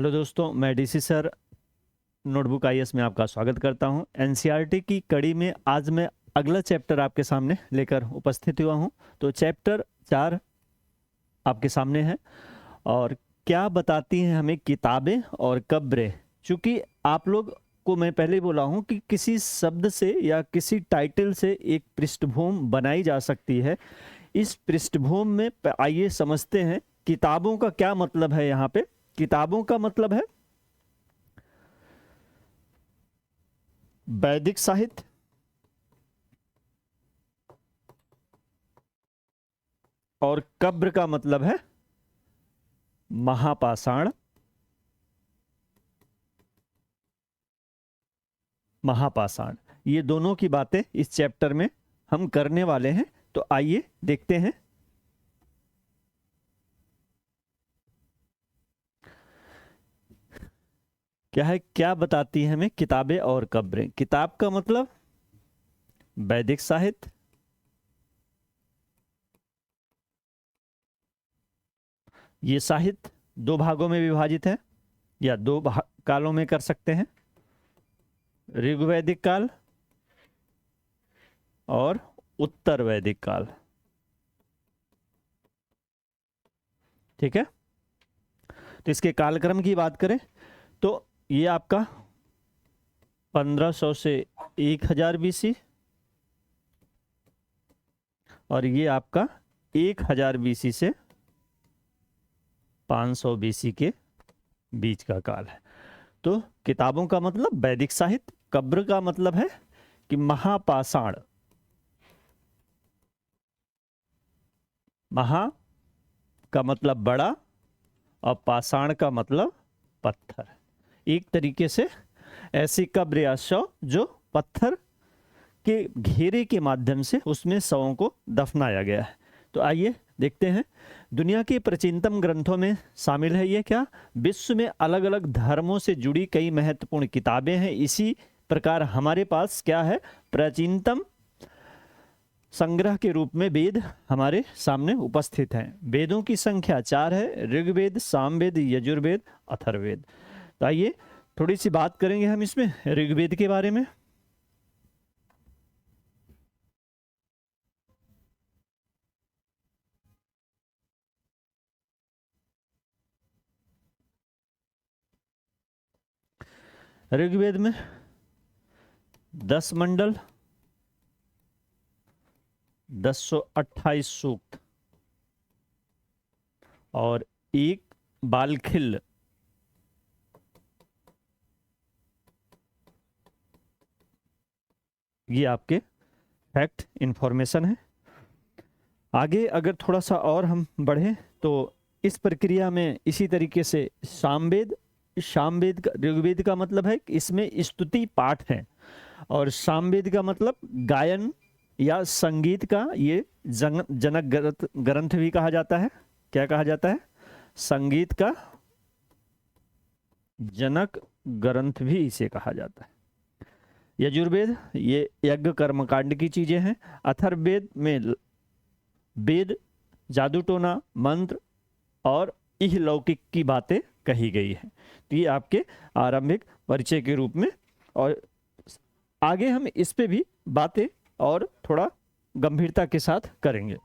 Hello दोस्तों, मैं DC sir notebook IAS में आपका स्वागत करता हूं। एनसीईआरटी की कड़ी में आज मैं अगला चैप्टर आपके सामने लेकर उपस्थित हुआ हूं। तो चैप्टर 4 आपके सामने है और क्या बताती हैं हमें किताबें और कब्रें। चूंकि आप लोग को मैं पहले ही बोला हूं कि किसी शब्द से या किसी टाइटल से एक पृष्ठभूमि बनाई जा सकती है। इस पृष्ठभूमि में आइए समझते हैं किताबों का क्या मतलब है। यहाँ पे किताबों का मतलब है वैदिक साहित्य, और कब्र का मतलब है महापाषाण। महापाषाण, ये दोनों की बातें इस चैप्टर में हम करने वाले हैं। तो आइए देखते हैं। क्या है, क्या बताती हैं हमें किताबें और कब्रें। किताब का मतलब वैदिक साहित्य, ये साहित्य दो भागों में विभाजित है या दो कालों में कर सकते हैं, ऋग्वैदिक काल और उत्तर वैदिक काल। ठीक है, तो इसके कालक्रम की बात करें तो ये आपका 1500 से 1000 बीसी और ये आपका 1000 बीसी से 500 बीसी के बीच का काल है। तो किताबों का मतलब वैदिक साहित्य, कब्र का मतलब है कि महापाषाण। महा का मतलब बड़ा और पाषाण का मतलब पत्थर। एक तरीके से ऐसी कब्र या शव जो पत्थर के घेरे के माध्यम से उसमें शवों को दफनाया गया है। तो आइए देखते हैं। दुनिया के प्राचीनतम ग्रंथों में शामिल है ये क्या, विश्व में अलग अलग धर्मों से जुड़ी कई महत्वपूर्ण किताबें हैं। इसी प्रकार हमारे पास क्या है, प्राचीनतम संग्रह के रूप में वेद हमारे सामने उपस्थित हैं। वेदों की संख्या 4 है, ऋग्वेद, सामवेद, यजुर्वेद, अथर्ववेद। तो आइए थोड़ी सी बात करेंगे हम इसमें ऋग्वेद के बारे में। ऋग्वेद में 10 मंडल, 1028 सूक्त और एक बालखिल। ये आपके फैक्ट इंफॉर्मेशन है। आगे अगर थोड़ा सा और हम बढ़े तो इस प्रक्रिया में इसी तरीके से सामवेद, सामवेद का, ऋग्वेद का मतलब है इसमें स्तुति पाठ है और सामवेद का मतलब गायन या संगीत का ये जनक ग्रंथ भी कहा जाता है। क्या कहा जाता है, संगीत का जनक ग्रंथ भी इसे कहा जाता है। यजुर्वेद ये यज्ञ कर्मकांड की चीजें हैं। अथर्ववेद में वेद, जादू टोना, मंत्र और इहलौकिक की बातें कही गई है। तो ये आपके आरंभिक परिचय के रूप में, और आगे हम इस पे भी बातें और थोड़ा गंभीरता के साथ करेंगे।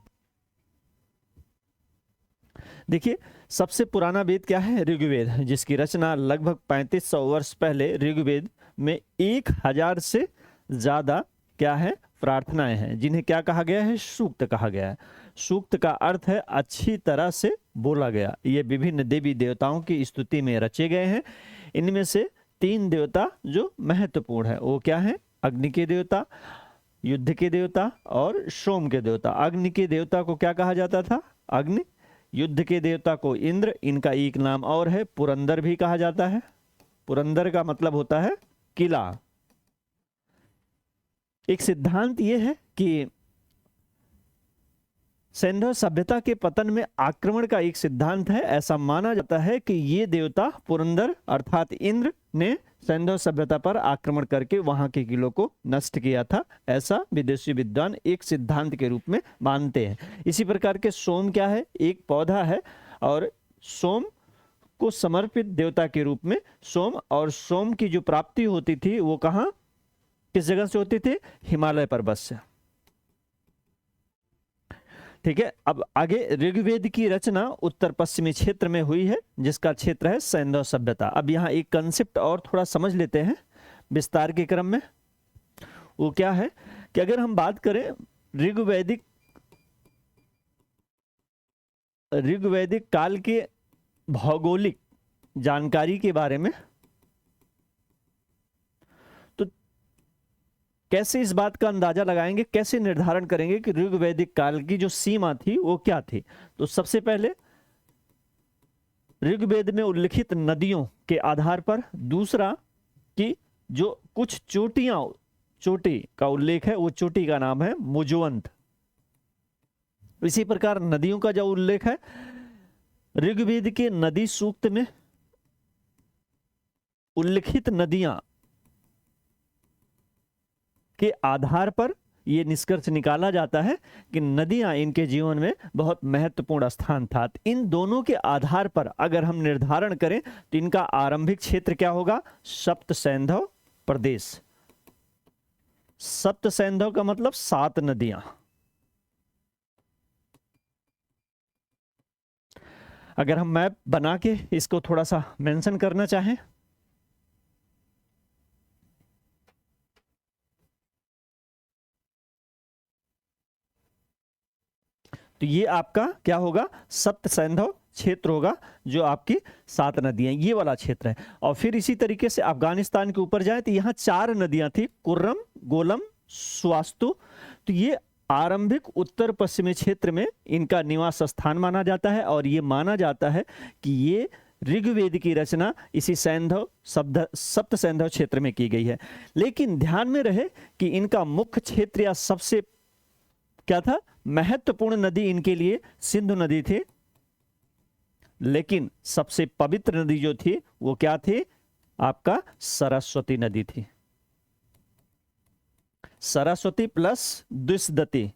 देखिए, सबसे पुराना वेद क्या है, ऋग्वेद, जिसकी रचना लगभग 3500 वर्ष पहले ऋग्वेद में 1000 से ज्यादा क्या है, प्रार्थनाएं हैं, जिन्हें क्या कहा गया है, सूक्त कहा गया है। सूक्त का अर्थ है अच्छी तरह से बोला गया। ये विभिन्न देवी देवताओं की स्तुति में रचे गए हैं। इनमें से 3 देवता जो महत्वपूर्ण है वो क्या है, अग्नि के देवता, युद्ध के देवता और सोम के देवता। अग्नि के देवता को क्या कहा जाता था, अग्नि। युद्ध के देवता को इंद्र। इनका एक नाम और है, पुरंदर भी कहा जाता है। पुरंदर का मतलब होता है किला। एक सिद्धांत यह है कि सिंधु सभ्यता के पतन में आक्रमण का एक सिद्धांत है। ऐसा माना जाता है कि ये देवता पुरंदर अर्थात इंद्र ने सिंधु सभ्यता पर आक्रमण करके वहां के किलों को नष्ट किया था। ऐसा विदेशी विद्वान एक सिद्धांत के रूप में मानते हैं। इसी प्रकार के सोम क्या है, एक पौधा है और सोम को समर्पित देवता के रूप में सोम, और सोम की जो प्राप्ति होती थी वो कहाँ, किस जगह से होती थी, हिमालय पर्वत से। ठीक है, अब आगे ऋग्वेद की रचना उत्तर पश्चिमी क्षेत्र में हुई है, जिसका क्षेत्र है सैंधव सभ्यता। अब यहाँ एक कंसेप्ट और थोड़ा समझ लेते हैं विस्तार के क्रम में। वो क्या है कि अगर हम बात करें ऋग्वैदिक काल के भौगोलिक जानकारी के बारे में, तो कैसे इस बात का अंदाजा लगाएंगे, कैसे निर्धारण करेंगे कि ऋग्वैदिक काल की जो सीमा थी वो क्या थी। तो सबसे पहले ऋग्वेद में उल्लिखित नदियों के आधार पर, दूसरा कि जो कुछ चोटी का उल्लेख है, वो चोटी का नाम है मुजवंत। इसी प्रकार नदियों का जो उल्लेख है ऋग्वेद के नदी सूक्त में उल्लिखित नदियां के आधार पर यह निष्कर्ष निकाला जाता है कि नदियां इनके जीवन में बहुत महत्वपूर्ण स्थान था। इन दोनों के आधार पर अगर हम निर्धारण करें तो इनका आरंभिक क्षेत्र क्या होगा, सप्त सैंधव प्रदेश। सप्त सैंधव का मतलब 7 नदियां। अगर हम मैप बना के इसको थोड़ा सा मेंशन करना चाहें, तो ये आपका क्या होगा, सप्त सैंधव क्षेत्र होगा, जो आपकी 7 नदियां, ये वाला क्षेत्र है। और फिर इसी तरीके से अफगानिस्तान के ऊपर जाए तो यहाँ 4 नदियां थी, कुर्रम, गोलम, स्वास्तु। तो ये आरंभिक उत्तर पश्चिमी क्षेत्र में इनका निवास स्थान माना जाता है, और ये माना जाता है कि ये ऋग्वेद की रचना इसी सप्त सैंधव क्षेत्र में की गई है। लेकिन ध्यान में रहे कि इनका मुख्य क्षेत्र या सबसे क्या था, महत्वपूर्ण नदी इनके लिए सिंधु नदी थी, लेकिन सबसे पवित्र नदी जो थी वो क्या थी, आपका सरस्वती नदी थी। सरस्वती प्लस द्विशदती,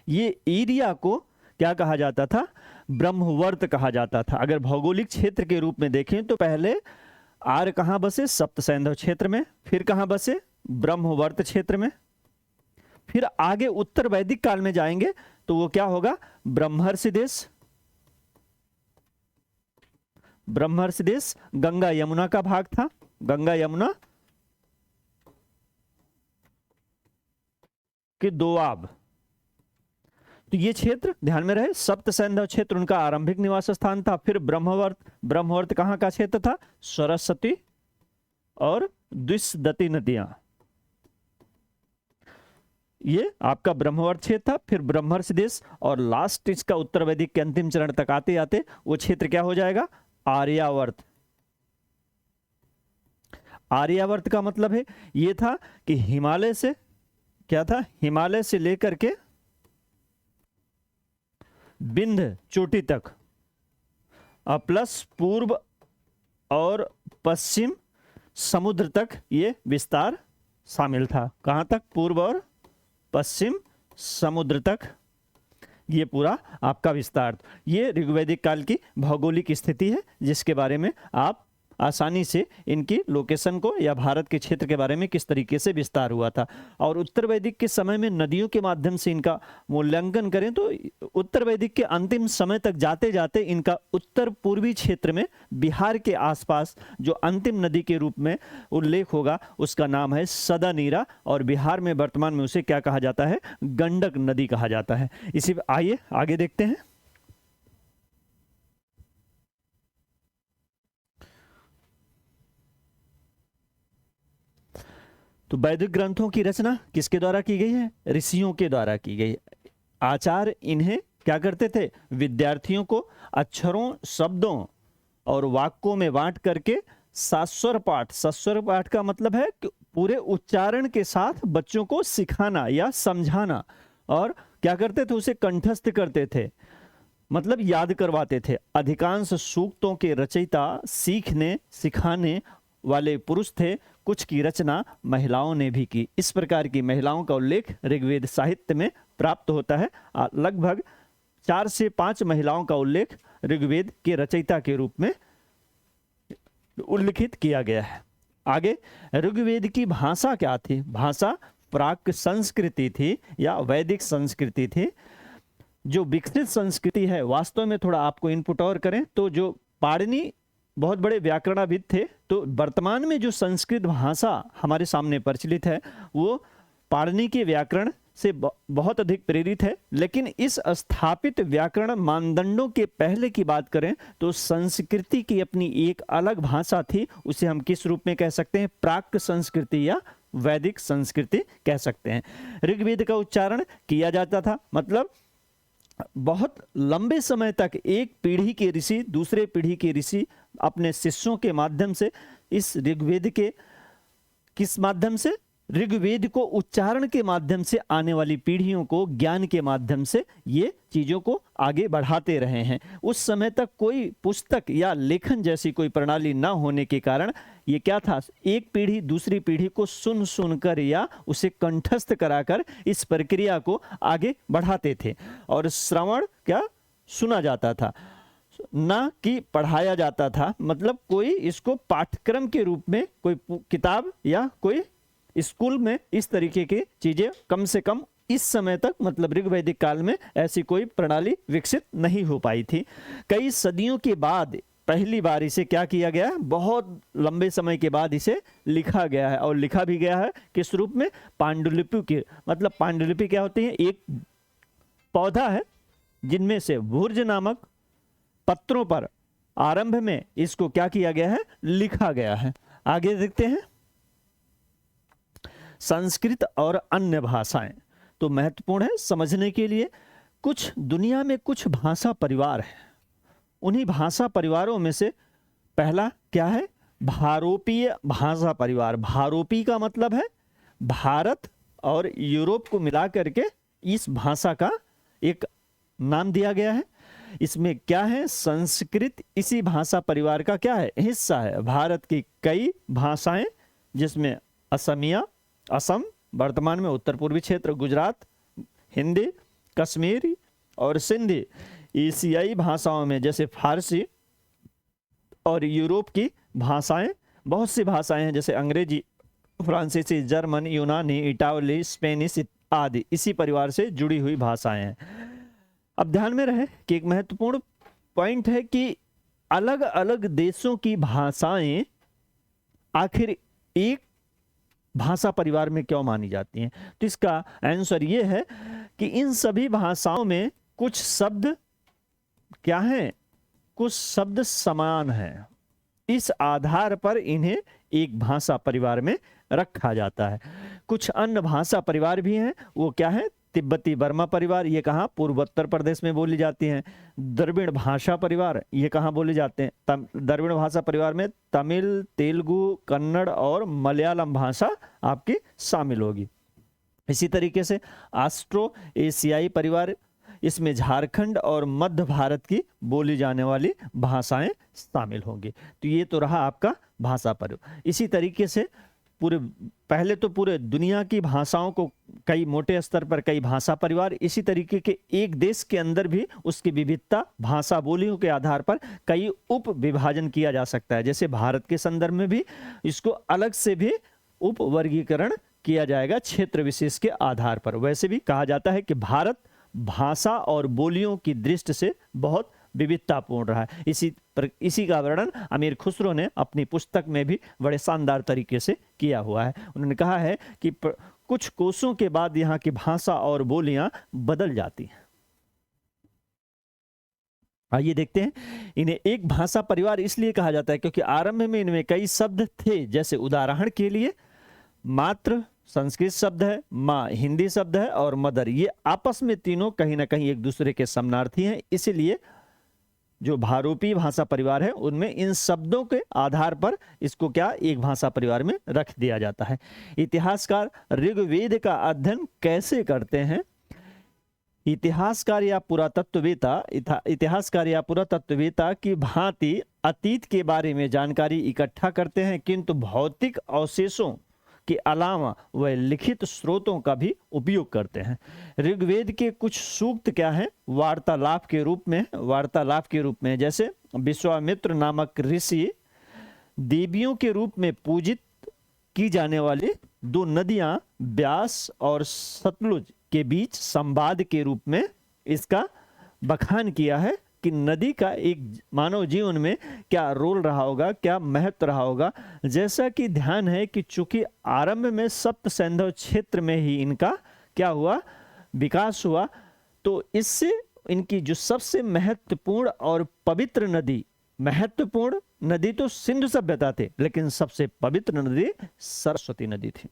ये एरिया को क्या कहा जाता था, ब्रह्मवर्त कहा जाता था। अगर भौगोलिक क्षेत्र के रूप में देखें तो पहले आर्य कहां बसे, सप्त सैंधव क्षेत्र में, फिर कहां बसे, ब्रह्मवर्त क्षेत्र में, फिर आगे उत्तर वैदिक काल में जाएंगे तो वो क्या होगा, ब्रह्मर्षि देश। ब्रह्मर्षि देश गंगा यमुना का भाग था, गंगा यमुना के दोआब। तो ये क्षेत्र ध्यान में रहे, सप्त सैंधव क्षेत्र उनका आरंभिक निवास स्थान था। फिर ब्रह्मवर्त कहां का क्षेत्र था, सरस्वती और द्विशदती नदियां, ये आपका ब्रह्मवर्त क्षेत्र था। फिर ब्रह्मर्षि देश, और लास्ट इसका उत्तर वैदिक के अंतिम चरण तक आते आते वो क्षेत्र क्या हो जाएगा, आर्यावर्त। आर्यावर्त का मतलब है ये था कि हिमालय से क्या था, हिमालय से लेकर के विंध्य चोटी तक प्लस पूर्व और पश्चिम समुद्र तक ये विस्तार शामिल था। कहां तक, पूर्व और पश्चिम समुद्र तक ये पूरा आपका विस्तार। ये ऋग्वैदिक काल की भौगोलिक स्थिति है, जिसके बारे में आप आसानी से इनकी लोकेशन को या भारत के क्षेत्र के बारे में किस तरीके से विस्तार हुआ था। और उत्तर वैदिक के समय में नदियों के माध्यम से इनका मूल्यांकन करें तो उत्तर वैदिक के अंतिम समय तक जाते जाते इनका उत्तर पूर्वी क्षेत्र में बिहार के आसपास जो अंतिम नदी के रूप में उल्लेख होगा उसका नाम है सदानीरा, और बिहार में वर्तमान में उसे क्या कहा जाता है, गंडक नदी कहा जाता है। इसी आइए आगे देखते हैं। तो वैदिक ग्रंथों की रचना किसके द्वारा की गई है, ऋषियों के द्वारा की गई। आचार्य इन्हें क्या करते थे, विद्यार्थियों को अक्षरों, शब्दों और वाक्यों में बांट करके सस्वर पाठ का मतलब है कि पूरे उच्चारण के साथ बच्चों को सिखाना या समझाना, और क्या करते थे, उसे कंठस्थ करते थे, मतलब याद करवाते थे। अधिकांश सूक्तों के रचयिता सीखने सिखाने वाले पुरुष थे, कुछ की रचना महिलाओं ने भी की। इस प्रकार की महिलाओं का उल्लेख ऋग्वेद साहित्य में प्राप्त होता है। लगभग 4 से 5 महिलाओं का उल्लेख ऋग्वेद के रचयिता के रूप में उल्लिखित किया गया है। आगे, ऋग्वेद की भाषा क्या थी? भाषा प्राक संस्कृति थी या वैदिक संस्कृति थी। जो विकसित संस्कृति है, वास्तव में थोड़ा आपको इनपुट और करें तो जो पाणिनि बहुत बड़े व्याकरणविद थे, तो वर्तमान में जो संस्कृत भाषा हमारे सामने प्रचलित है वो पाणिनि के व्याकरण से बहुत अधिक प्रेरित है। लेकिन इस स्थापित व्याकरण मानदंडों के पहले की बात करें तो संस्कृति की अपनी एक अलग भाषा थी। उसे हम किस रूप में कह सकते हैं? प्राक संस्कृति या वैदिक संस्कृति कह सकते हैं। ऋग्वेद का उच्चारण किया जाता था, मतलब बहुत लंबे समय तक एक पीढ़ी के ऋषि दूसरे पीढ़ी के ऋषि अपने शिष्यों के माध्यम से इस ऋग्वेद के किस माध्यम से? ऋग्वेद को उच्चारण के माध्यम से आने वाली पीढ़ियों को ज्ञान के माध्यम से ये चीजों को आगे बढ़ाते रहे हैं। उस समय तक कोई पुस्तक या लेखन जैसी कोई प्रणाली न होने के कारण ये क्या था? एक पीढ़ी दूसरी पीढ़ी को सुन सुनकर या उसे कंठस्थ कराकर इस प्रक्रिया को आगे बढ़ाते थे। और श्रवण क्या? सुना जाता था, ना कि पढ़ाया जाता था। मतलब कोई इसको पाठ्यक्रम के रूप में कोई किताब या कोई स्कूल में इस तरीके की चीजें कम से कम इस समय तक, मतलब ऋग्वैदिक काल में ऐसी कोई प्रणाली विकसित नहीं हो पाई थी। कई सदियों के बाद पहली बार इसे क्या किया गया है? बहुत लंबे समय के बाद इसे लिखा गया है, और लिखा भी गया है किस रूप में? पांडुलिपि के। मतलब पांडुलिपि क्या होती है? एक पौधा है जिनमें से भुर्ज नामक पत्रों पर आरंभ में इसको क्या किया गया है? लिखा गया है। आगे देखते हैं, संस्कृत और अन्य भाषाएं तो महत्वपूर्ण है समझने के लिए। कुछ दुनिया में कुछ भाषा परिवार है, उन्हीं भाषा परिवारों में से पहला क्या है? भारोपीय भाषा परिवार। भारोपी का मतलब है भारत और यूरोप को मिला करके इस भाषा का एक नाम दिया गया है। इसमें क्या है? संस्कृत इसी भाषा परिवार का क्या है? हिस्सा है। भारत की कई भाषाएं जिसमें असमिया, असम, वर्तमान में उत्तर पूर्वी क्षेत्र, गुजरात, हिंदी, कश्मीरी और सिंधी, एशियाई भाषाओं में जैसे फारसी, और यूरोप की भाषाएं, बहुत सी भाषाएं हैं जैसे अंग्रेजी, फ्रांसीसी, जर्मन, यूनानी, इटावली, स्पेनिश आदि इसी परिवार से जुड़ी हुई भाषाएं हैं। अब ध्यान में रहे कि एक महत्वपूर्ण पॉइंट है कि अलग अलग देशों की भाषाएं आखिर एक भाषा परिवार में क्यों मानी जाती हैं? तो इसका आंसर ये है कि इन सभी भाषाओं में कुछ शब्द क्या हैं? कुछ शब्द समान हैं। इस आधार पर इन्हें एक भाषा परिवार में रखा जाता है। कुछ अन्य भाषा परिवार भी हैं, वो क्या है? तिब्बती बर्मा परिवार, ये कहाँ? पूर्वोत्तर प्रदेश में बोली जाती हैं। द्रविड़ भाषा परिवार, ये कहाँ बोले जाते हैं? द्रविड़ भाषा परिवार में तमिल, तेलुगु, कन्नड़ और मलयालम भाषा आपकी शामिल होगी। इसी तरीके से ऑस्ट्रो एशियाई परिवार, इसमें झारखंड और मध्य भारत की बोली जाने वाली भाषाएं शामिल होंगी। तो ये तो रहा आपका भाषा परिवार। इसी तरीके से पहले तो पूरे दुनिया की भाषाओं को कई मोटे स्तर पर कई भाषा परिवार, इसी तरीके के एक देश के अंदर भी उसकी विविधता भाषा बोलियों के आधार पर कई उप विभाजन किया जा सकता है। जैसे भारत के संदर्भ में भी इसको अलग से भी उप वर्गीकरण किया जाएगा क्षेत्र विशेष के आधार पर। वैसे भी कहा जाता है कि भारत भाषा और बोलियों की दृष्टि से बहुत विविधतापूर्ण रहा है। इसी का वर्णन अमीर खुसरो ने अपनी पुस्तक में भी बड़े शानदार तरीके से किया हुआ है। उन्होंने कहा है कि कुछ कोसों के बाद यहाँ की भाषा और बोलियां बदल जाती हैं। आइए देखते हैं, इन्हें एक भाषा परिवार इसलिए कहा जाता है क्योंकि आरंभ में इनमें कई शब्द थे। जैसे उदाहरण के लिए मात्र संस्कृत शब्द है, माँ हिंदी शब्द है और मदर, ये आपस में तीनों कहीं ना कहीं एक दूसरे के समानार्थी हैं। इसीलिए जो भारोपी भाषा परिवार है उनमें इन शब्दों के आधार पर इसको क्या एक भाषा परिवार में रख दिया जाता है। इतिहासकार ऋग्वेद का अध्ययन कैसे करते हैं? इतिहासकार या पुरातत्ववेता की भांति अतीत के बारे में जानकारी इकट्ठा करते हैं, किंतु भौतिक अवशेषों के अलावा वह लिखित स्रोतों का भी उपयोग करते हैं। ऋग्वेद के कुछ सूक्त क्या है? वार्तालाप के रूप में जैसे विश्वामित्र नामक ऋषि देवियों के रूप में पूजित की जाने वाली दो नदियां ब्यास और सतलुज के बीच संवाद के रूप में इसका बखान किया है कि नदी का एक मानव जीवन में क्या रोल रहा होगा, क्या महत्व रहा होगा। जैसा कि ध्यान है कि चूंकि आरंभ में सप्त सैंधव क्षेत्र में ही इनका क्या हुआ, विकास हुआ, तो इससे इनकी जो सबसे महत्वपूर्ण और पवित्र नदी, महत्वपूर्ण नदी तो सिंधु सभ्यता थे, लेकिन सबसे पवित्र नदी सरस्वती नदी थी।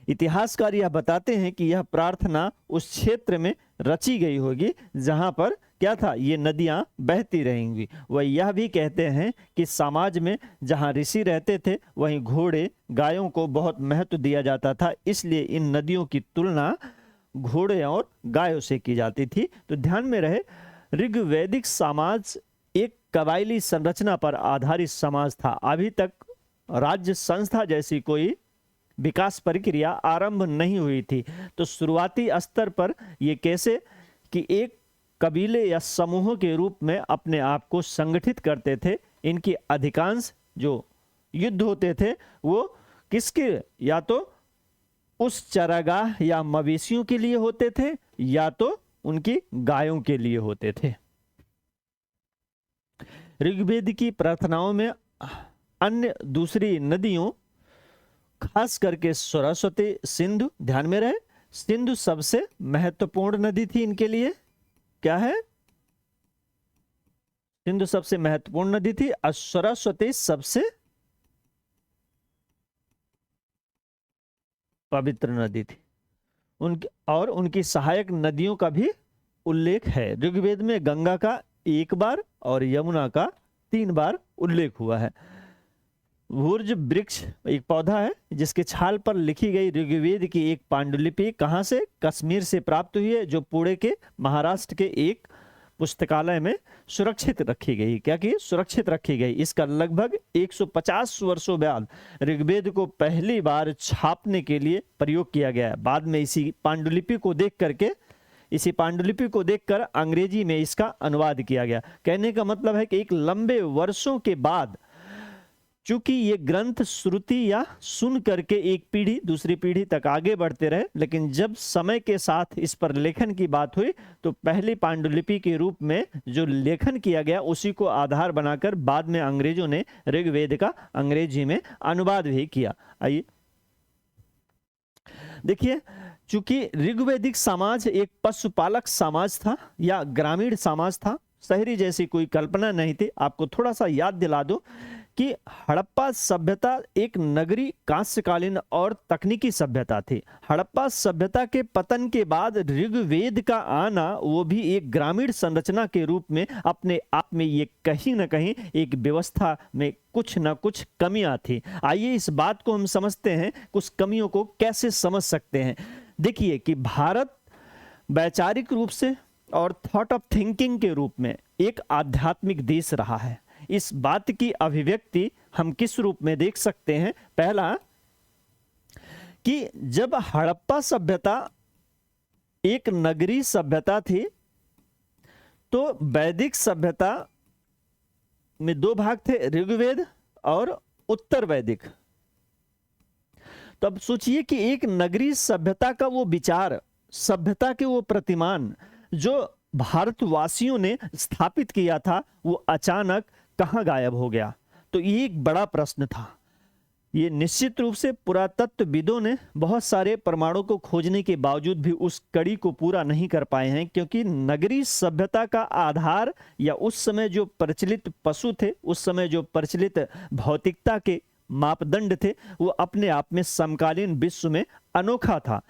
इतिहासकार यह बताते हैं कि यह प्रार्थना उस क्षेत्र में रची गई होगी जहां पर क्या था, ये नदियां बहती रहेंगी। वह यह भी कहते हैं कि समाज में जहां ऋषि रहते थे वहीं घोड़े गायों को बहुत महत्व दिया जाता था, इसलिए इन नदियों की तुलना घोड़े और गायों से की जाती थी। तो ध्यान में रहे, ऋग्वैदिक समाज एक कबायली संरचना पर आधारित समाज था। अभी तक राज्य संस्था जैसी कोई विकास प्रक्रिया आरंभ नहीं हुई थी। तो शुरुआती स्तर पर ये कैसे कि एक कबीले या समूहों के रूप में अपने आप को संगठित करते थे। इनकी अधिकांश जो युद्ध होते थे वो किसके, या तो उस चरागाह या मवेशियों के लिए होते थे या तो उनकी गायों के लिए होते थे। ऋग्वेद की प्रार्थनाओं में अन्य दूसरी नदियों, खास करके सरस्वती, सिंधु, ध्यान में रहे, सिंधु सबसे महत्वपूर्ण नदी थी इनके लिए। क्या है, सिंधु सबसे महत्वपूर्ण नदी थी और सरस्वती सबसे पवित्र नदी थी। उनकी सहायक नदियों का भी उल्लेख है। ऋग्वेद में गंगा का 1 बार और यमुना का 3 बार उल्लेख हुआ है। भूर्ज वृक्ष एक पौधा है जिसके छाल पर लिखी गई ऋग्वेद की एक पांडुलिपि कहां से, कश्मीर से प्राप्त हुई है, जो पुणे के महाराष्ट्र के एक पुस्तकालय में सुरक्षित रखी गई। क्या कि सुरक्षित रखी गई। इसका लगभग 150 वर्षों बाद ऋग्वेद को पहली बार छापने के लिए प्रयोग किया गया। बाद में इसी पांडुलिपि को देखकर अंग्रेजी में इसका अनुवाद किया गया। कहने का मतलब है कि एक लंबे वर्षों के बाद, चूंकि ये ग्रंथ श्रुति या सुन करके एक पीढ़ी दूसरी पीढ़ी तक आगे बढ़ते रहे, लेकिन जब समय के साथ इस पर लेखन की बात हुई तो पहली पांडुलिपि के रूप में जो लेखन किया गया उसी को आधार बनाकर बाद में अंग्रेजों ने ऋग्वेद का अंग्रेजी में अनुवाद भी किया। आइए देखिए, चूंकि ऋग्वैदिक समाज एक पशुपालक समाज था या ग्रामीण समाज था, शहरी जैसी कोई कल्पना नहीं थी। आपको थोड़ा सा याद दिला दूं कि हड़प्पा सभ्यता एक नगरी कांस्यकालीन और तकनीकी सभ्यता थी। हड़प्पा सभ्यता के पतन के बाद ऋग्वेद का आना, वो भी एक ग्रामीण संरचना के रूप में, अपने आप में ये कहीं ना कहीं एक व्यवस्था में कुछ ना कुछ कमियां थी। आइए इस बात को हम समझते हैं, कुछ कमियों को कैसे समझ सकते हैं। देखिए कि भारत वैचारिक रूप से और थॉट ऑफ थिंकिंग के रूप में एक आध्यात्मिक देश रहा है। इस बात की अभिव्यक्ति हम किस रूप में देख सकते हैं? पहला कि जब हड़प्पा सभ्यता एक नगरी सभ्यता थी तो वैदिक सभ्यता में 2 भाग थे, ऋग्वेद और उत्तर वैदिक। तो अब सोचिए कि एक नगरी सभ्यता का वो विचार, सभ्यता के वो प्रतिमान जो भारतवासियों ने स्थापित किया था, वो अचानक कहां गायब हो गया? तो ये एक बड़ा प्रश्न था। ये निश्चित रूप से पुरातत्वविदों ने बहुत सारे प्रमाणों को खोजने के बावजूद भी उस कड़ी को पूरा नहीं कर पाए हैं, क्योंकि नगरी सभ्यता का आधार या उस समय जो प्रचलित पशु थे, उस समय जो प्रचलित भौतिकता के मापदंड थे, वो अपने आप में समकालीन विश्व में अनोखा था।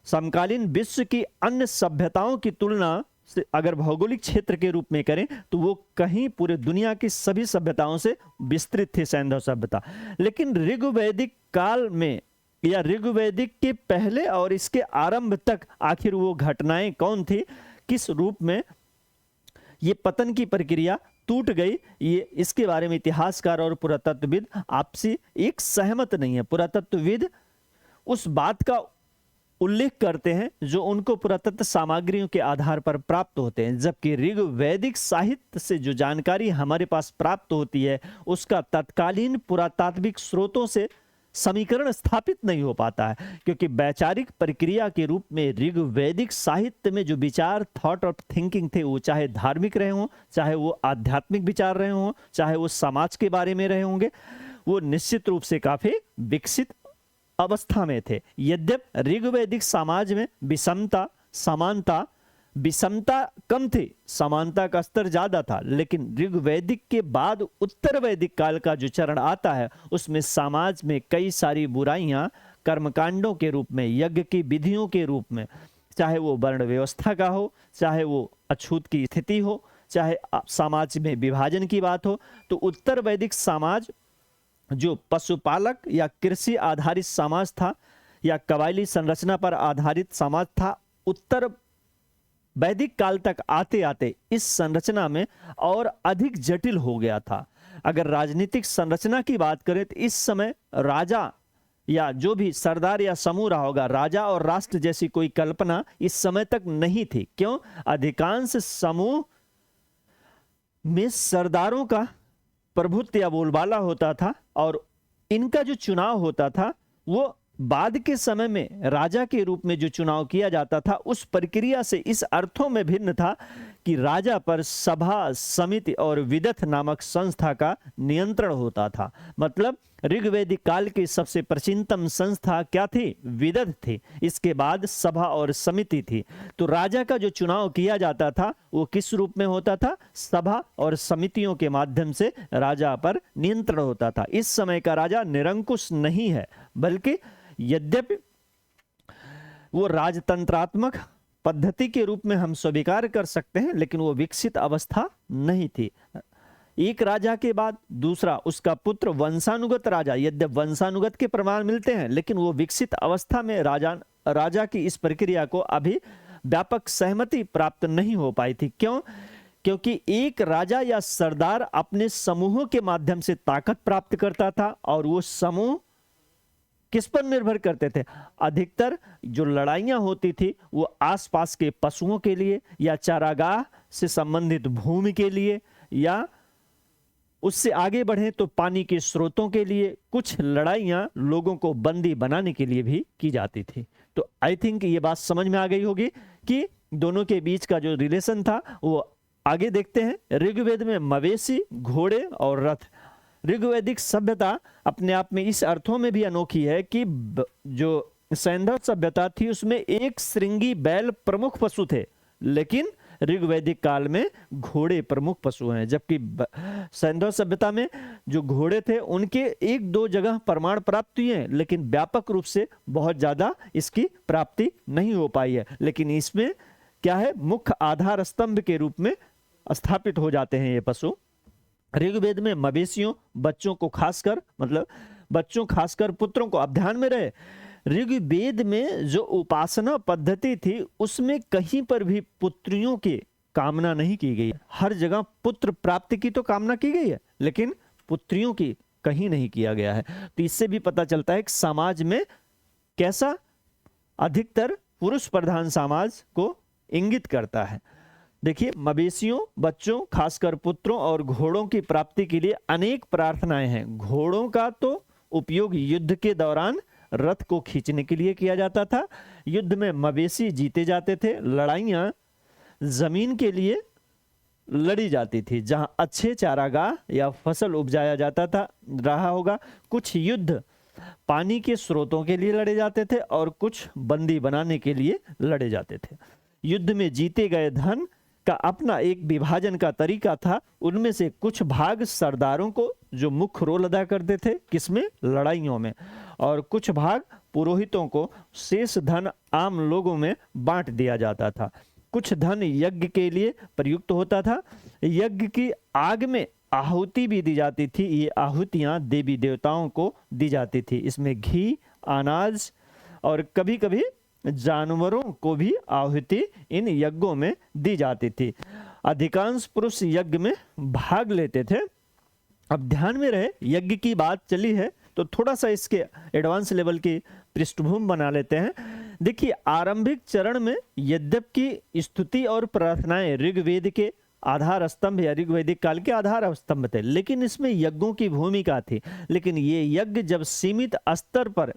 समकालीन विश्व की अन्य सभ्यताओं की तुलना से अगर भौगोलिक क्षेत्र के रूप में करें तो वो कहीं पूरे दुनिया की सभी सभ्यताओं से विस्तृत थी सैंधव सभ्यता। लेकिन ऋग्वैदिक काल में या ऋग्वैदिक के पहले और इसके आरंभ तक आखिर वो घटनाएं कौन थी, किस रूप में ये पतन की प्रक्रिया टूट गई, ये इसके बारे में इतिहासकार और पुरातत्वविद आपसी एक सहमत नहीं है। पुरातत्वविद उस बात का उल्लेख करते हैं जो उनको पुरातत्व सामग्रियों के आधार पर प्राप्त होते हैं, जबकि ऋग वैदिक साहित्य से जो जानकारी हमारे पास प्राप्त होती है उसका तत्कालीन पुरातात्विक स्रोतों से समीकरण स्थापित नहीं हो पाता है, क्योंकि वैचारिक प्रक्रिया के रूप में ऋग वैदिक साहित्य में जो विचार, थॉट और थिंकिंग थे, वो चाहे धार्मिक रहे हों, चाहे वो आध्यात्मिक विचार रहे हों, चाहे वो समाज के बारे में रहे होंगे, वो निश्चित रूप से काफी विकसित अवस्था में थे। यद्यपि ऋग्वैदिक समाज में विषमता कम थी, समानता का स्तर ज्यादा था, लेकिन ऋग्वैदिक के बाद उत्तर वैदिक काल का जो चरण आता है उसमें समाज में कई सारी बुराइयां कर्मकांडों के रूप में, यज्ञ की विधियों के रूप में, चाहे वो वर्ण व्यवस्था का हो, चाहे वो अछूत की स्थिति हो, चाहे समाज में विभाजन की बात हो, तो उत्तर वैदिक समाज जो पशुपालक या कृषि आधारित समाज था या कबायली संरचना पर आधारित समाज था, उत्तर वैदिक काल तक आते आते इस संरचना में और अधिक जटिल हो गया था। अगर राजनीतिक संरचना की बात करें तो इस समय राजा या जो भी सरदार या समूह रहा होगा, राजा और राष्ट्र जैसी कोई कल्पना इस समय तक नहीं थी। क्यों? अधिकांश समूह में सरदारों का प्रभुत्व या बोलबाला होता था और इनका जो चुनाव होता था वो बाद के समय में राजा के रूप में जो चुनाव किया जाता था उस प्रक्रिया से इस अर्थों में भिन्न था कि राजा पर सभा, समिति और विदथ नामक संस्था का नियंत्रण होता था। मतलब ऋग्वैदिक काल की सबसे प्राचीनतम संस्था क्या थी? विदथ थी। इसके बाद सभा और समिति थी। तो राजा का जो चुनाव किया जाता था वो किस रूप में होता था? सभा और समितियों के माध्यम से राजा पर नियंत्रण होता था। इस समय का राजा निरंकुश नहीं है, बल्कि यद्यपि वो राजतंत्रात्मक पद्धति के रूप में हम स्वीकार कर सकते हैं, लेकिन वो विकसित अवस्था नहीं थी। एक राजा के बाद दूसरा उसका पुत्र वंशानुगत राजा, यद्यपि वंशानुगत के प्रमाण मिलते हैं, लेकिन वो विकसित अवस्था में राजा की इस प्रक्रिया को अभी व्यापक सहमति प्राप्त नहीं हो पाई थी। क्यों? क्योंकि एक राजा या सरदार अपने समूहों के माध्यम से ताकत प्राप्त करता था और वो समूह किस पर निर्भर करते थे? अधिकतर जो लड़ाइयां होती थी वो आसपास के पशुओं के लिए या चारागाह से संबंधित भूमि के लिए, या उससे आगे बढ़े तो पानी के स्रोतों के लिए। कुछ लड़ाइयां लोगों को बंदी बनाने के लिए भी की जाती थी। तो आई थिंक ये बात समझ में आ गई होगी कि दोनों के बीच का जो रिलेशन था वो आगे देखते हैं। ऋग्वेद में मवेशी, घोड़े और रथ। ऋग्वैदिक सभ्यता अपने आप में इस अर्थों में भी अनोखी है कि जो सैंधव सभ्यता थी उसमें एक श्रृंगी बैल प्रमुख पशु थे, लेकिन ऋग्वैदिक काल में घोड़े प्रमुख पशु हैं। जबकि सैंधव सभ्यता में जो घोड़े थे उनके एक दो जगह प्रमाण प्राप्त हुए हैं, लेकिन व्यापक रूप से बहुत ज्यादा इसकी प्राप्ति नहीं हो पाई है। लेकिन इसमें क्या है? मुख्य आधार स्तंभ के रूप में स्थापित हो जाते हैं ये पशु। ऋग्वेद में मवेशियों, बच्चों को खासकर, मतलब बच्चों खासकर पुत्रों को, अब ध्यान में रहे, ऋग्वेद में जो उपासना पद्धति थी उसमें कहीं पर भी पुत्रियों की कामना नहीं की गई। हर जगह पुत्र प्राप्ति की तो कामना की गई है, लेकिन पुत्रियों की कहीं नहीं किया गया है। तो इससे भी पता चलता है कि समाज में कैसा, अधिकतर पुरुष प्रधान समाज को इंगित करता है। देखिए, मवेशियों, बच्चों, खासकर पुत्रों और घोड़ों की प्राप्ति के लिए अनेक प्रार्थनाएं हैं। घोड़ों का तो उपयोग युद्ध के दौरान रथ को खींचने के लिए किया जाता था। युद्ध में मवेशी जीते जाते थे। लड़ाइयां जमीन के लिए लड़ी जाती थी जहां अच्छे चारागाह या फसल उपजाया जाता था रहा होगा। कुछ युद्ध पानी के स्रोतों के लिए लड़े जाते थे और कुछ बंदी बनाने के लिए लड़े जाते थे। युद्ध में जीते गए धन का अपना एक विभाजन का तरीका था। उनमें से कुछ भाग सरदारों को, जो मुख्य रोल अदा करते थे किसमें, लड़ाइयों में, और कुछ भाग पुरोहितों को, शेष धन आम लोगों में बांट दिया जाता था। कुछ धन यज्ञ के लिए प्रयुक्त होता था। यज्ञ की आग में आहुति भी दी जाती थी। ये आहुतियां देवी देवताओं को दी जाती थी। इसमें घी, अनाज और कभी कभी जानवरों को भी आहुति इन यज्ञों में दी जाती थी। अधिकांश पुरुष यज्ञ में भाग लेते थे। अब ध्यान में रहे, यज्ञ की बात चली है तो थोड़ा सा इसके एडवांस लेवल की पृष्ठभूमि बना लेते हैं। देखिए आरंभिक चरण में यद्यपि स्तुति और प्रार्थनाएं ऋग्वेद के आधार स्तंभ या ऋग्वैदिक काल के आधार स्तंभ थे, लेकिन इसमें यज्ञों की भूमिका थी। लेकिन ये यज्ञ जब सीमित स्तर पर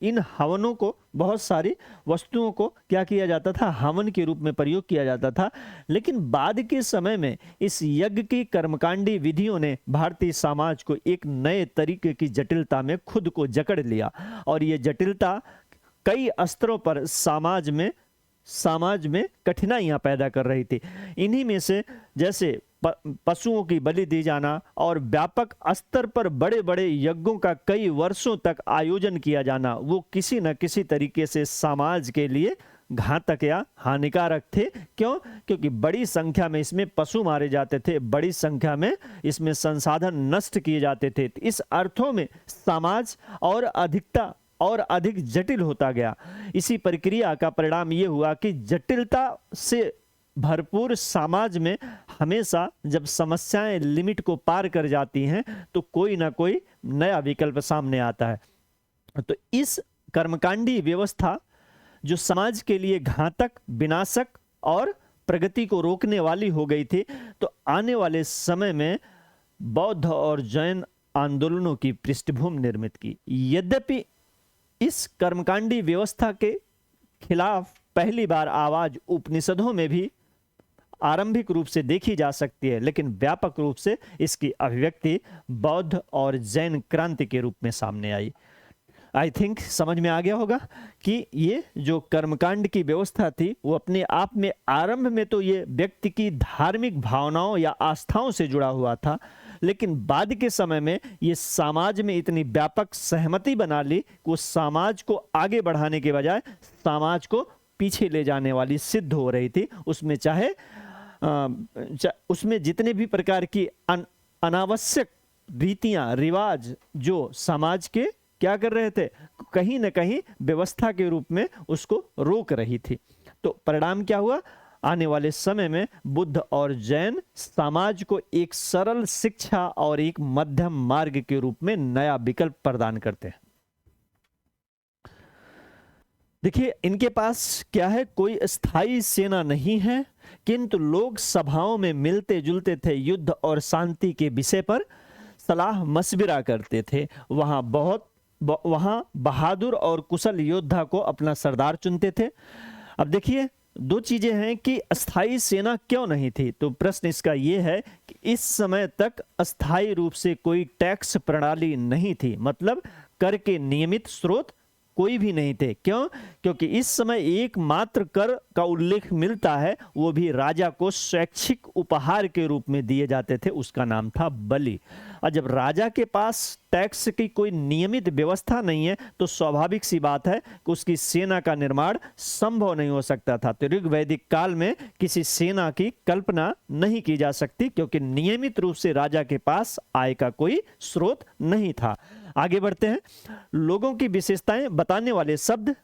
इन हवनों को, बहुत सारी वस्तुओं को क्या किया जाता था, हवन के रूप में प्रयोग किया जाता था। लेकिन बाद के समय में इस यज्ञ की कर्मकांडी विधियों ने भारतीय समाज को एक नए तरीके की जटिलता में खुद को जकड़ लिया, और ये जटिलता कई स्तरों पर समाज में कठिनाइयां पैदा कर रही थी। इन्हीं में से जैसे पशुओं की बलि दी जाना और व्यापक स्तर पर बड़े बड़े यज्ञों का कई वर्षों तक आयोजन किया जाना, वो किसी न किसी तरीके से समाज के लिए घातक या हानिकारक थे। क्यों? क्योंकि बड़ी संख्या में इसमें पशु मारे जाते थे, बड़ी संख्या में इसमें संसाधन नष्ट किए जाते थे। इस अर्थों में समाज और अधिक जटिल होता गया। इसी प्रक्रिया का परिणाम ये हुआ कि जटिलता से भरपूर समाज में हमेशा जब समस्याएं लिमिट को पार कर जाती हैं तो कोई ना कोई नया विकल्प सामने आता है। तो इस कर्मकांडी व्यवस्था जो समाज के लिए घातक, विनाशक और प्रगति को रोकने वाली हो गई थी, तो आने वाले समय में बौद्ध और जैन आंदोलनों की पृष्ठभूमि निर्मित की। यद्यपि इस कर्मकांडी व्यवस्था के खिलाफ पहली बार आवाज उपनिषदों में भी आरंभिक रूप से देखी जा सकती है, लेकिन व्यापक रूप से इसकी अभिव्यक्ति बौद्ध और जैन क्रांति के रूप में सामने आई। आई थिंक समझ में आ गया होगा कि ये जो कर्मकांड की व्यवस्था थी वो अपने आप में आरंभ में तो ये व्यक्ति की धार्मिक भावनाओं या आस्थाओं से जुड़ा हुआ था, लेकिन बाद के समय में ये समाज में इतनी व्यापक सहमति बना ली कि वो समाज को आगे बढ़ाने के बजाय समाज को पीछे ले जाने वाली सिद्ध हो रही थी। उसमें जितने भी प्रकार की अनावश्यक रीतियां, रिवाज जो समाज के क्या कर रहे थे, कहीं न कहीं व्यवस्था के रूप में उसको रोक रही थी। तो परिणाम क्या हुआ? आने वाले समय में बुद्ध और जैन समाज को एक सरल शिक्षा और एक मध्यम मार्ग के रूप में नया विकल्प प्रदान करते हैं। देखिए इनके पास क्या है, कोई स्थायी सेना नहीं है, किंतु लोग सभाओं में मिलते जुलते थे, युद्ध और शांति के विषय पर सलाह मशविरा करते थे। वहां बहादुर और कुशल योद्धा को अपना सरदार चुनते थे। अब देखिए दो चीजें हैं कि अस्थाई सेना क्यों नहीं थी। तो प्रश्न इसका यह है कि इस समय तक अस्थाई रूप से कोई टैक्स प्रणाली नहीं थी, मतलब कर के नियमित स्रोत कोई भी नहीं थे। क्यों? क्योंकि इस समय एकमात्र कर का उल्लेख मिलता है, वो भी राजा को स्वैच्छिक उपहार के रूप में दिए जाते थे, उसका नाम था बलि। और जब राजा के पास टैक्स की कोई नियमित व्यवस्था नहीं है तो स्वाभाविक सी बात है कि उसकी सेना का निर्माण संभव नहीं हो सकता था। तो ऋग्वैदिक काल में किसी सेना की कल्पना नहीं की जा सकती, क्योंकि नियमित रूप से राजा के पास आय का कोई स्रोत नहीं था। आगे बढ़ते हैं। लोगों की विशेषताएं बताने वाले शब्द।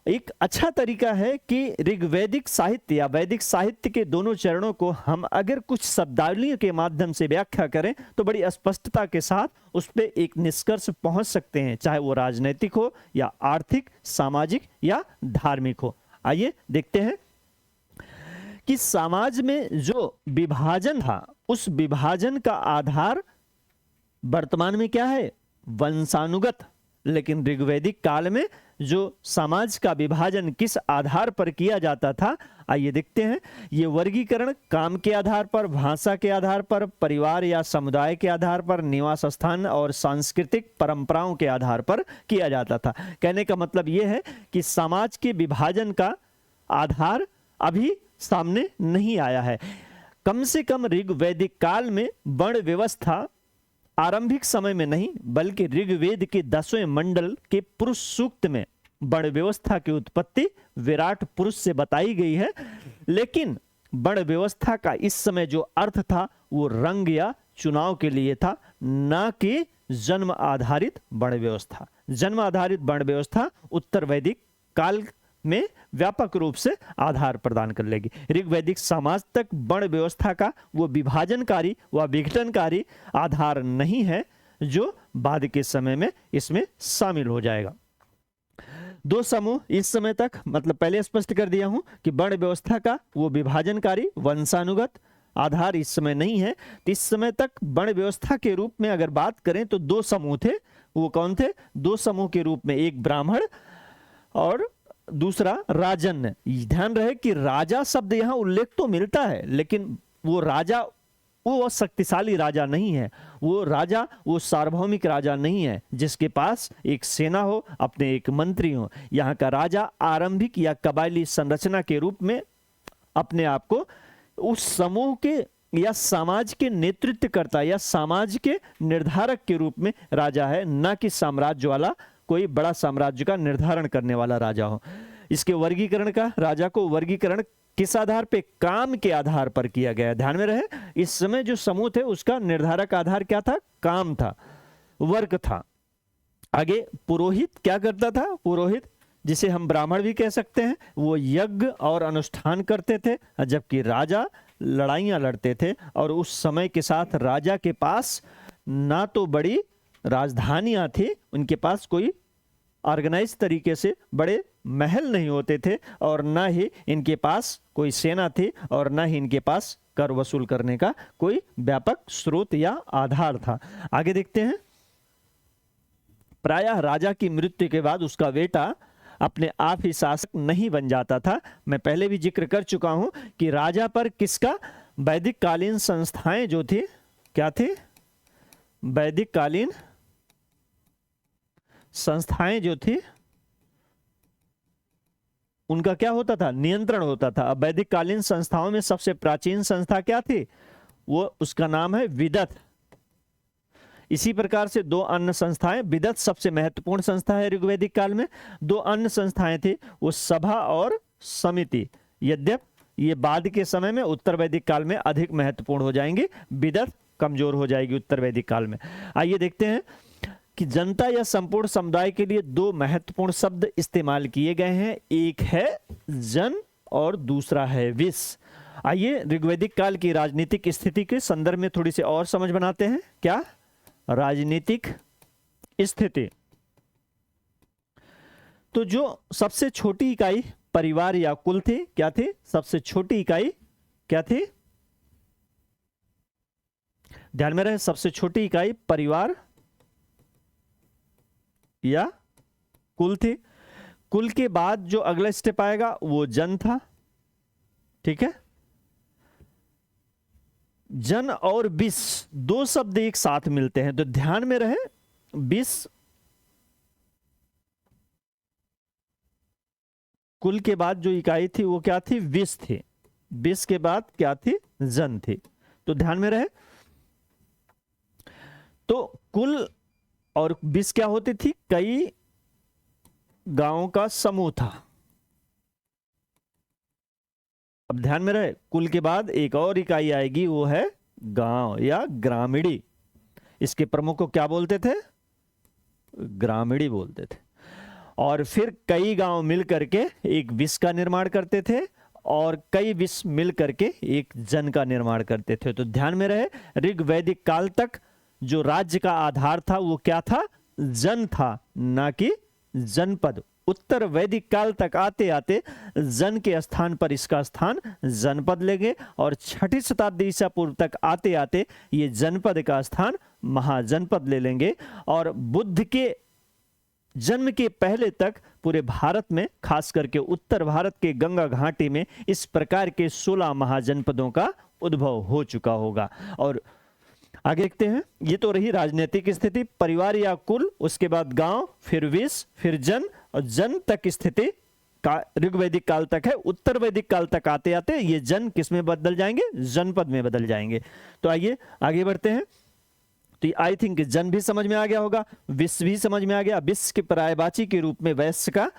एक अच्छा तरीका है कि ऋग्वैदिक साहित्य या वैदिक साहित्य के दोनों चरणों को हम अगर कुछ शब्दावलियों के माध्यम से व्याख्या करें तो बड़ी स्पष्टता के साथ उस पर एक निष्कर्ष पहुंच सकते हैं, चाहे वो राजनैतिक हो या आर्थिक, सामाजिक या धार्मिक हो। आइए देखते हैं कि समाज में जो विभाजन था, उस विभाजन का आधार वर्तमान में क्या है? वंशानुगत। लेकिन ऋग्वैदिक काल में जो समाज का विभाजन किस आधार पर किया जाता था, आइए देखते हैं। ये वर्गीकरण काम के आधार पर, भाषा के आधार पर, परिवार या समुदाय के आधार पर, निवास स्थान और सांस्कृतिक परंपराओं के आधार पर किया जाता था। कहने का मतलब यह है कि समाज के विभाजन का आधार अभी सामने नहीं आया है। कम से कम ऋग्वैदिक काल में वर्ण व्यवस्था आरंभिक समय में नहीं, बल्कि ऋग्वेद के 10वें मंडल के पुरुष सूक्त में वर्ण व्यवस्था की उत्पत्ति विराट पुरुष से बताई गई है। लेकिन वर्ण व्यवस्था का इस समय जो अर्थ था वो रंग या चुनाव के लिए था, न कि जन्म आधारित वर्ण व्यवस्था। जन्म आधारित वर्ण व्यवस्था उत्तर वैदिक काल में व्यापक रूप से आधार प्रदान कर लेगी। ऋग्वैदिक समाज तक वर्ण व्यवस्था का वो विभाजनकारी व विघटनकारी आधार नहीं है जो बाद के समय में इसमें शामिल हो जाएगा। दो समूह इस समय तक, मतलब पहले स्पष्ट कर दिया हूं कि वर्ण व्यवस्था का वो विभाजनकारी वंशानुगत आधार इस समय नहीं है। तो इस समय तक वर्ण व्यवस्था के रूप में अगर बात करें तो दो समूह थे। वो कौन थे? दो समूह के रूप में, एक ब्राह्मण और दूसरा राजन्य। ध्यान रहे कि राजा शब्द यहां उल्लेख तो मिलता है, लेकिन वो राजा वो शक्तिशाली राजा नहीं है। वो राजा वो सार्वभौमिक राजा नहीं है जिसके पास एक सेना हो, अपने एक मंत्री हो। यहाँ का राजा आरंभिक या कबायली संरचना के रूप में अपने आप को उस समूह के या समाज के नेतृत्व करता या समाज के निर्धारक के रूप में राजा है, न कि साम्राज्य वाला कोई बड़ा साम्राज्य का निर्धारण करने वाला राजा हो। इसके वर्गीकरण का, राजा को वर्गीकरण किस आधार पे? काम के आधार पर किया गया। ध्यान में रहे, इस समय जो समूह थे उसका निर्धारक आधार क्या था? काम था, वर्ग था। आगे पुरोहित क्या करता था? पुरोहित, जिसे हम ब्राह्मण भी कह सकते हैं, वो यज्ञ और अनुष्ठान करते थे, जबकि राजा लड़ाइयां लड़ते थे। और उस समय के साथ राजा के पास ना तो बड़ी राजधानियां थी, उनके पास कोई ऑर्गेनाइज तरीके से बड़े महल नहीं होते थे, और न ही इनके पास कोई सेना थी, और न ही इनके पास कर वसूल करने का कोई व्यापक स्रोत या आधार था। आगे देखते हैं। प्रायः राजा की मृत्यु के बाद उसका बेटा अपने आप ही शासक नहीं बन जाता था। मैं पहले भी जिक्र कर चुका हूं कि राजा पर किसका? वैदिक कालीन संस्थाएं जो थी, क्या थी? वैदिक कालीन संस्थाएं जो थी उनका क्या होता था? नियंत्रण होता था। अब वैदिक कालीन संस्थाओं में सबसे प्राचीन संस्था क्या थी? वो उसका नाम है विदत। इसी प्रकार से दो अन्य संस्थाएं, विदत सबसे महत्वपूर्ण संस्था है ऋग्वैदिक काल में। दो अन्य संस्थाएं थी, वो सभा और समिति। यद्यप ये बाद के समय में उत्तर वैदिक काल में अधिक महत्वपूर्ण हो जाएंगे, विदत कमजोर हो जाएगी उत्तर वैदिक काल में। आइए देखते हैं कि जनता या संपूर्ण समुदाय के लिए दो महत्वपूर्ण शब्द इस्तेमाल किए गए हैं। एक है जन और दूसरा है विष। आइए ऋग्वैदिक काल की राजनीतिक स्थिति के संदर्भ में थोड़ी सी और समझ बनाते हैं। क्या? राजनीतिक स्थिति। तो जो सबसे छोटी इकाई परिवार या कुल थी, क्या थी? सबसे छोटी इकाई क्या थी? ध्यान में रहे, सबसे छोटी इकाई परिवार या कुल थी। कुल के बाद जो अगला स्टेप आएगा वो जन था। ठीक है, जन और विष दो शब्द एक साथ मिलते हैं, तो ध्यान में रहे विष कुल के बाद जो इकाई थी वो क्या थी? विष थी। विष के बाद क्या थी? जन थी। तो ध्यान में रहे, तो कुल और विष क्या होती थी? कई गांवों का समूह था। अब ध्यान में रहे, कुल के बाद एक और इकाई आएगी, वो है गांव या ग्रामीणी। इसके प्रमुख को क्या बोलते थे? ग्रामीणी बोलते थे। और फिर कई गांव मिल करके एक विष का निर्माण करते थे, और कई विष मिल करके एक जन का निर्माण करते थे। तो ध्यान में रहे, ऋग्वैदिक काल तक जो राज्य का आधार था वो क्या था? जन था, ना कि जनपद। उत्तर वैदिक काल तक आते आते जन के स्थान पर इसका स्थान जनपद लेंगे, और छठी शताब्दी ईसा पूर्व तक आते आते ये जनपद का स्थान महाजनपद ले लेंगे। और बुद्ध के जन्म के पहले तक पूरे भारत में, खास करके उत्तर भारत के गंगा घाटी में, इस प्रकार के 16 महाजनपदों का उद्भव हो चुका होगा। और आगे देखते हैं, ये तो रही राजनीतिक स्थिति, परिवार या कुल, उसके बाद गांव, फिर विष, फिर जन, और जन तक स्थिति का ऋग्वैदिक काल तक है। उत्तर वैदिक काल तक आते आते ये जन किस में बदल जाएंगे? जनपद में बदल जाएंगे। तो आइए आगे बढ़ते हैं। तो आई थिंक जन भी समझ में आ गया होगा, विष भी समझ में आ गया। विष के पर्यायवाची के रूप में वैश्य का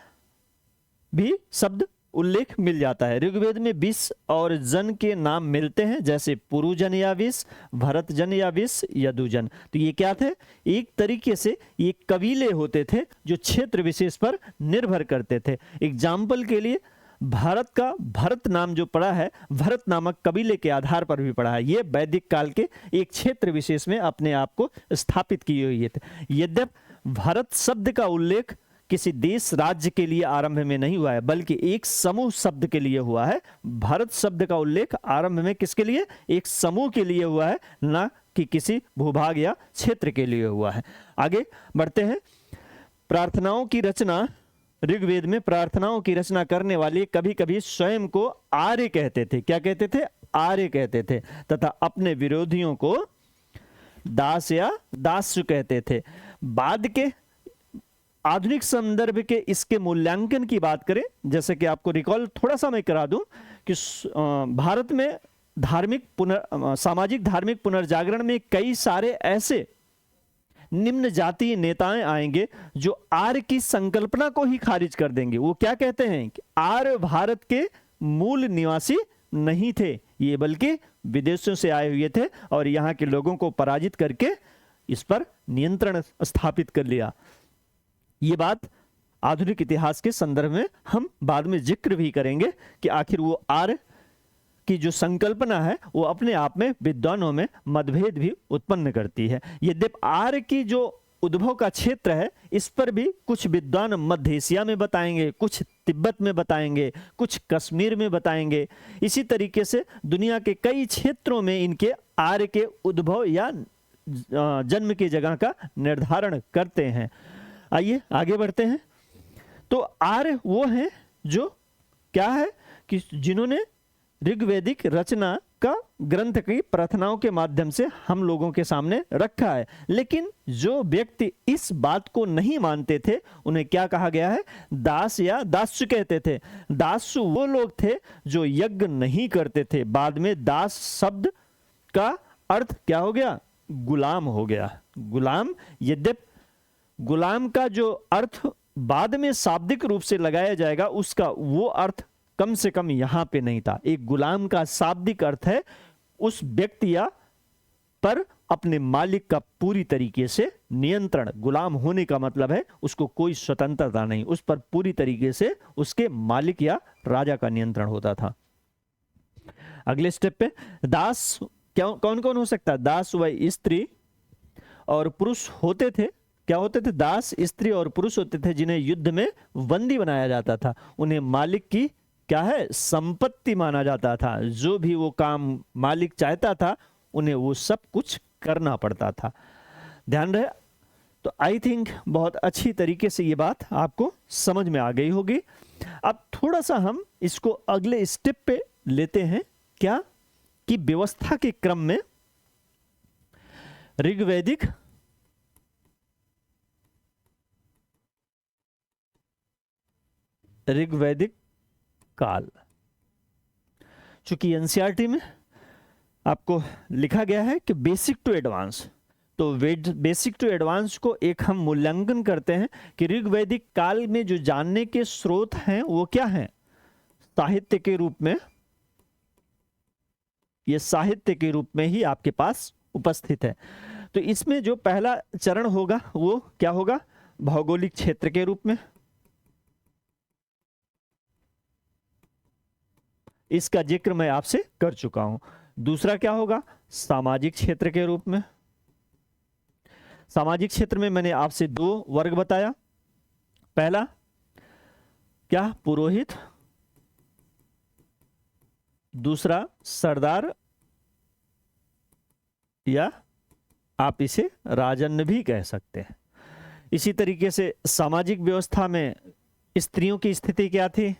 भी शब्द उल्लेख मिल जाता है। ऋग्वेद में विष और जन के नाम मिलते हैं, जैसे पुरुजन या विष, भरतजन या विष, यदुजन। तो ये क्या थे? एक तरीके से ये कबीले होते थे जो क्षेत्र विशेष पर निर्भर करते थे। एग्जाम्पल के लिए भारत का भरत नाम जो पड़ा है, भरत नामक कबीले के आधार पर भी पड़ा है। ये वैदिक काल के एक क्षेत्र विशेष में अपने आप को स्थापित किए हुए थे। यद्यप भारत शब्द का उल्लेख किसी देश राज्य के लिए आरंभ में नहीं हुआ है, बल्कि एक समूह शब्द के लिए हुआ है। भारत शब्द का उल्लेख आरंभ में किसके लिए? एक समूह के लिए हुआ है, ना कि किसी भूभाग या क्षेत्र के लिए हुआ है। आगे बढ़ते हैं। प्रार्थनाओं की रचना, ऋग्वेद में प्रार्थनाओं की रचना करने वाले कभी कभी स्वयं को आर्य कहते थे। क्या कहते थे? आर्य कहते थे। तथा अपने विरोधियों को दास या दास्य कहते थे। बाद के आधुनिक संदर्भ के इसके मूल्यांकन की बात करें, जैसे कि आपको रिकॉल थोड़ा सा मैं करा दूं कि भारत में सामाजिक धार्मिक पुनर्जागरण में कई सारे ऐसे निम्न जातीय नेताएं आएंगे जो आर्य की संकल्पना को ही खारिज कर देंगे। वो क्या कहते हैं कि आर्य भारत के मूल निवासी नहीं थे, ये बल्कि विदेशों से आए हुए थे और यहाँ के लोगों को पराजित करके इस पर नियंत्रण स्थापित कर लिया। ये बात आधुनिक इतिहास के संदर्भ में हम बाद में जिक्र भी करेंगे कि आखिर वो आर्य की जो संकल्पना है वो अपने आप में विद्वानों में मतभेद भी उत्पन्न करती है। यद्यपि आर्य की जो उद्भव का क्षेत्र है, इस पर भी कुछ विद्वान मध्य एशिया में बताएंगे, कुछ तिब्बत में बताएंगे, कुछ कश्मीर में बताएंगे। इसी तरीके से दुनिया के कई क्षेत्रों में इनके आर्य के उद्भव या जन्म की जगह का निर्धारण करते हैं। आइए आगे बढ़ते हैं। तो आर्य वो हैं जो क्या है कि जिन्होंने ऋग्वैदिक रचना का ग्रंथ की प्रार्थनाओं के माध्यम से हम लोगों के सामने रखा है। लेकिन जो व्यक्ति इस बात को नहीं मानते थे उन्हें क्या कहा गया है? दास या दास्य कहते थे। दास्य वो लोग थे जो यज्ञ नहीं करते थे। बाद में दास शब्द का अर्थ क्या हो गया? गुलाम हो गया। गुलाम, यद्यपि गुलाम का जो अर्थ बाद में शाब्दिक रूप से लगाया जाएगा उसका वो अर्थ कम से कम यहां पे नहीं था। एक गुलाम का शाब्दिक अर्थ है उस व्यक्ति या पर अपने मालिक का पूरी तरीके से नियंत्रण। गुलाम होने का मतलब है उसको कोई स्वतंत्रता नहीं, उस पर पूरी तरीके से उसके मालिक या राजा का नियंत्रण होता था। अगले स्टेप पे दास कौन कौन हो सकता है? दास वह स्त्री और पुरुष होते थे। क्या होते थे? दास, स्त्री और पुरुष होते थे जिन्हें युद्ध में बंदी बनाया जाता था। उन्हें मालिक की क्या है? संपत्ति माना जाता था। जो भी वो काम मालिक चाहता था उन्हें वो सब कुछ करना पड़ता था। ध्यान रहे। तो आई थिंक बहुत अच्छी तरीके से ये बात आपको समझ में आ गई होगी। अब थोड़ा सा हम इसको अगले स्टेप पे लेते हैं। क्या कि व्यवस्था के क्रम में ऋग्वैदिक काल, चूंकि एनसीईआरटी में आपको लिखा गया है कि बेसिक टू एडवांस, तो बेसिक टू एडवांस को एक हम मूल्यांकन करते हैं कि ऋग्वैदिक काल में जो जानने के स्रोत हैं वो क्या हैं? साहित्य के रूप में। ये साहित्य के रूप में ही आपके पास उपस्थित है। तो इसमें जो पहला चरण होगा वो क्या होगा? भौगोलिक क्षेत्र के रूप में। इसका जिक्र मैं आपसे कर चुका हूं। दूसरा क्या होगा? सामाजिक क्षेत्र के रूप में। सामाजिक क्षेत्र में मैंने आपसे दो वर्ग बताया। पहला क्या? पुरोहित। दूसरा सरदार, या आप इसे राजन्य भी कह सकते हैं। इसी तरीके से सामाजिक व्यवस्था में स्त्रियों की स्थिति क्या थी?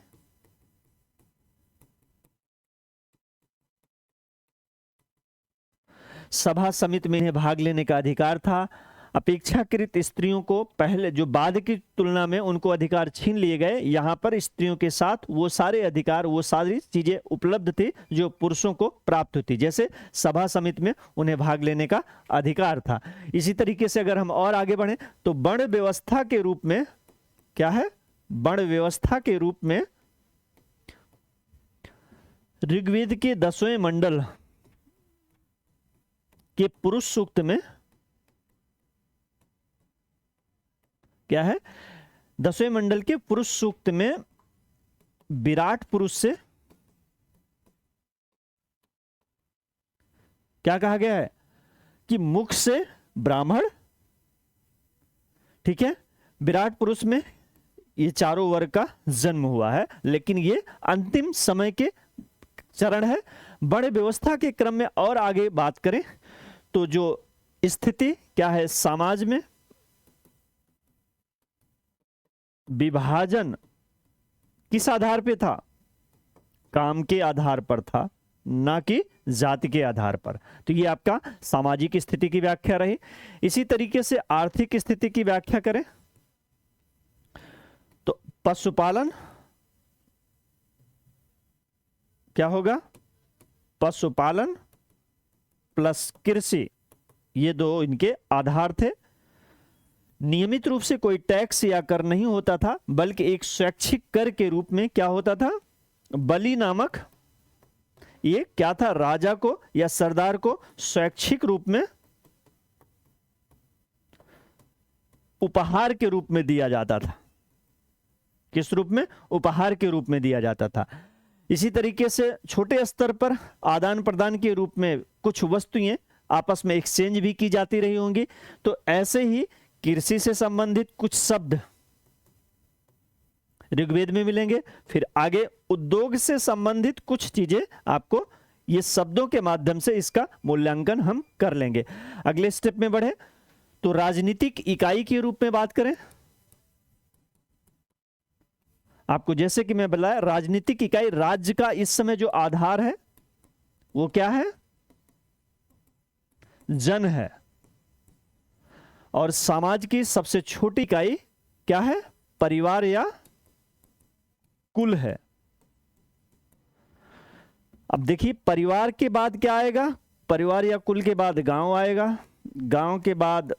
सभा समिति में भाग लेने का अधिकार था। अपेक्षाकृत स्त्रियों को पहले जो बाद की तुलना में उनको अधिकार छीन लिए गए। यहाँ पर स्त्रियों के साथ वो सारे अधिकार, वो सारी चीजें उपलब्ध थी जो पुरुषों को प्राप्त होती, जैसे सभा समिति में उन्हें भाग लेने का अधिकार था। इसी तरीके से अगर हम और आगे बढ़े तो वर्ण व्यवस्था के रूप में क्या है? वर्ण व्यवस्था के रूप में ऋग्वेद के 10वें मंडल के पुरुष सूक्त में क्या है? 10वें मंडल के पुरुष सूक्त में विराट पुरुष से क्या कहा गया है? कि मुख से ब्राह्मण, ठीक है, विराट पुरुष में ये चारों वर्ग का जन्म हुआ है, लेकिन ये अंतिम समय के चरण है। बड़े व्यवस्था के क्रम में और आगे बात करें तो जो स्थिति क्या है समाज में, विभाजन किस आधार पे था? काम के आधार पर था, ना कि जाति के आधार पर। तो ये आपका सामाजिक स्थिति की व्याख्या रही। इसी तरीके से आर्थिक स्थिति की व्याख्या करें तो पशुपालन क्या होगा? पशुपालन प्लस कृषि, ये दो इनके आधार थे। नियमित रूप से कोई टैक्स या कर नहीं होता था, बल्कि एक स्वैच्छिक कर के रूप में क्या होता था? बलि नामक ये क्या था? राजा को या सरदार को स्वैच्छिक रूप में उपहार के रूप में दिया जाता था। किस रूप में? उपहार के रूप में दिया जाता था। इसी तरीके से छोटे स्तर पर आदान प्रदान के रूप में कुछ वस्तुएं आपस में एक्सचेंज भी की जाती रही होंगी। तो ऐसे ही कृषि से संबंधित कुछ शब्द ऋग्वेद में मिलेंगे। फिर आगे उद्योग से संबंधित कुछ चीजें आपको ये शब्दों के माध्यम से इसका मूल्यांकन हम कर लेंगे। अगले स्टेप में बढ़े तो राजनीतिक इकाई के रूप में बात करें। आपको जैसे कि मैं बताया, राजनीतिक इकाई राज्य का इस समय जो आधार है वो क्या है? जन है। और समाज की सबसे छोटी इकाई क्या है? परिवार या कुल है। अब देखिए, परिवार के बाद क्या आएगा? परिवार या कुल के बाद गांव आएगा, गांव के बाद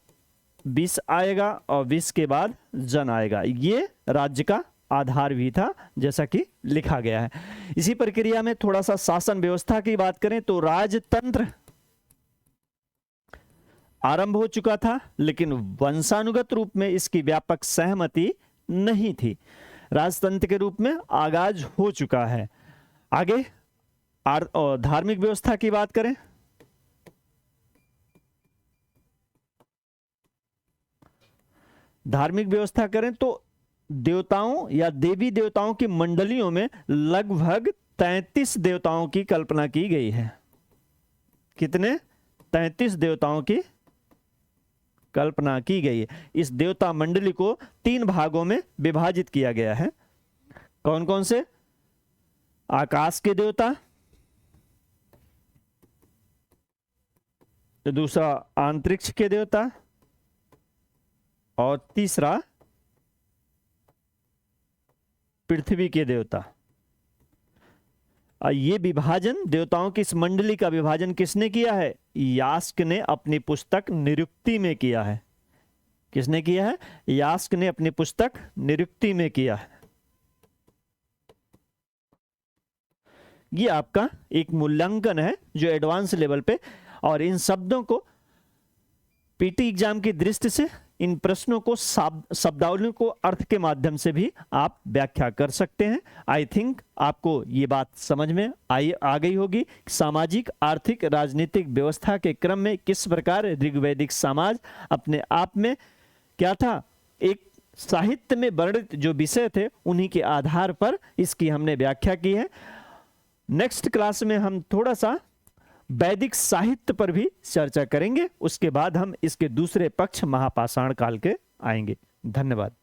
विष आएगा और विष के बाद जन आएगा। ये राज्य का आधार भी था, जैसा कि लिखा गया है। इसी प्रक्रिया में थोड़ा सा शासन व्यवस्था की बात करें तो राजतंत्र आरंभ हो चुका था, लेकिन वंशानुगत रूप में इसकी व्यापक सहमति नहीं थी। राजतंत्र के रूप में आगाज हो चुका है। आगे धार्मिक व्यवस्था की बात करें धार्मिक व्यवस्था करें तो देवताओं या देवी देवताओं की मंडलियों में लगभग 33 देवताओं की कल्पना की गई है। कितने? 33 देवताओं की कल्पना की गई है। इस देवता मंडली को 3 भागों में विभाजित किया गया है। कौन कौन से? आकाश के देवता, तो दूसरा अंतरिक्ष के देवता, और तीसरा पृथ्वी के देवता। ये विभाजन, देवताओं की इस मंडली का विभाजन किसने किया है? यास्क ने अपनी पुस्तक निरुक्ति में किया है। किसने किया है? यास्क ने अपनी पुस्तक निरुक्ति में किया है। ये आपका एक मूल्यांकन है जो एडवांस लेवल पे, और इन शब्दों को पीटी एग्जाम की दृष्टि से इन प्रश्नों को शब्दावली को अर्थ के माध्यम से भी आप व्याख्या कर सकते हैं। आई थिंक आपको ये बात समझ में आ गई होगी। सामाजिक, आर्थिक, राजनीतिक व्यवस्था के क्रम में किस प्रकार ऋग्वैदिक समाज अपने आप में क्या था? एक साहित्य में वर्णित जो विषय थे उन्हीं के आधार पर इसकी हमने व्याख्या की है। नेक्स्ट क्लास में हम थोड़ा सा वैदिक साहित्य पर भी चर्चा करेंगे। उसके बाद हम इसके दूसरे पक्ष महापाषाण काल के आएंगे। धन्यवाद।